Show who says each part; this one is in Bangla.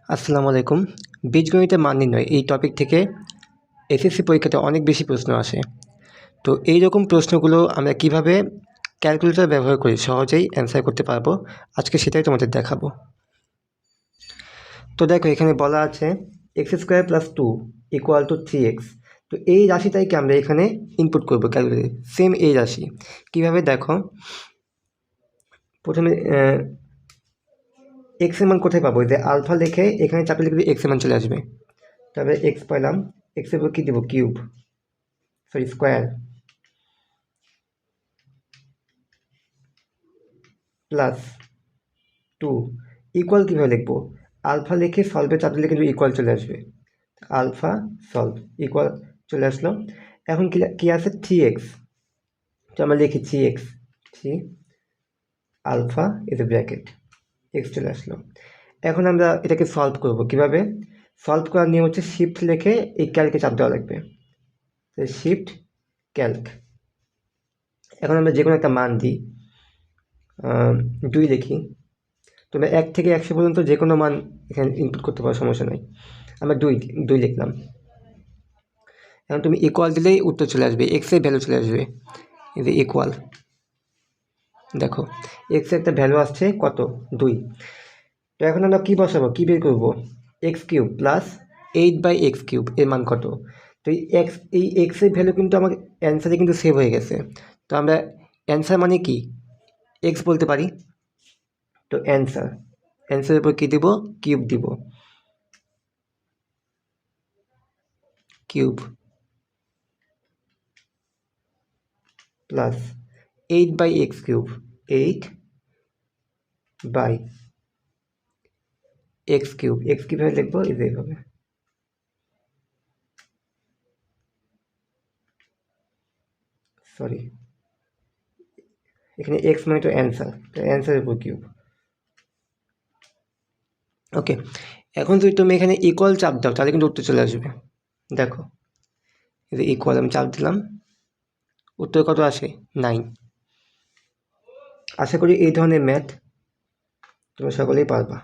Speaker 1: আসসালামু আলাইকুম। বীজগণিতের মান নির্ণয় এই টপিক থেকে এসএসসি পরীক্ষাতে অনেক বেশি প্রশ্ন আসে। তো এই রকম প্রশ্নগুলো আমরা কিভাবে ক্যালকুলেটর ব্যবহার করে সহজেই অ্যান্সার করতে পারবো, আজকে সেটাই তোমাদের দেখাবো। তো দেখো, এখানে বলা আছে x² + 2 = 3x। তো এই রাশিটাইকে আমরা এখানে ইনপুট করবো ক্যালকুলেটরে, সেম এই রাশি। কিভাবে দেখো, প্রথমে এক্স এর মান কোথায় পাবো? যে আলফা লিখে এখানে চাপে লিখবে এক্স এর মান চলে আসবে। তবে এক্স পেলাম, এক্স এর উপর কী দেবো? Cube, sorry square, plus 2 equal কীভাবে লিখবো? আলফা লিখে সলভে চাপে লিখে দেবো, ইকুয়াল চলে আসবে। আলফা সলভ ইকুয়াল চলে আসলো। এখন কি আছে? 3x। তো আমরা লিখি 3x, 3 alpha is a bracket, x চলে আসলো। এখন আমরা এটাকে সলভ করব কিভাবে? সলভ করার নিয়ম হচ্ছে শিফট লিখে এই ক্যালকে চাপ দেওয়া লাগবে। Shift Calc. এখন আমরা যে কোনো একটা মান দিই, 2 লিখি। তোমরা 1 থেকে 100 পর্যন্ত যে কোনো মান এখানে ইনপুট করতে পারো, সমস্যা নেই। আমরা 2 লিখলাম। এখন তুমি ইকুয়াল দিলেই উত্তর চলে আসবে, এক্সের ভ্যালু চলে আসবে। এই যে ইকুয়াল, দেখো এক্সের একটা ভ্যালু আসছে কত? 2। তো এখন আমরা কী বসাবো, কী বের করবো? x³ প্লাস 8/x³ এর মান কত? তো এই এক্সের ভ্যালু কিন্তু আমার অ্যান্সারে কিন্তু সেভ হয়ে গেছে। তো আমরা অ্যান্সার মানে কি এক্স বলতে পারি। তো অ্যান্সারের উপর কী দিব? কিউব দিব, cube plus 8/x³, 8/x³, x কীভাবে লিখবো? এইভাবে, সরি এখানে এক্স মানে তো অ্যান্সার, তো অ্যান্সারের উপর কিউব। ওকে, এখন যদি তুমি এখানে ইকুয়াল চাপ দাও তাহলে কিন্তু উত্তর চলে আসবে। দেখো এই যে ইকুয়াল আমি চাপ দিলাম, উত্তর কত আসে? 9। আশা করি এই ধরনের ম্যাথ তোমরা সকলেই পারবা।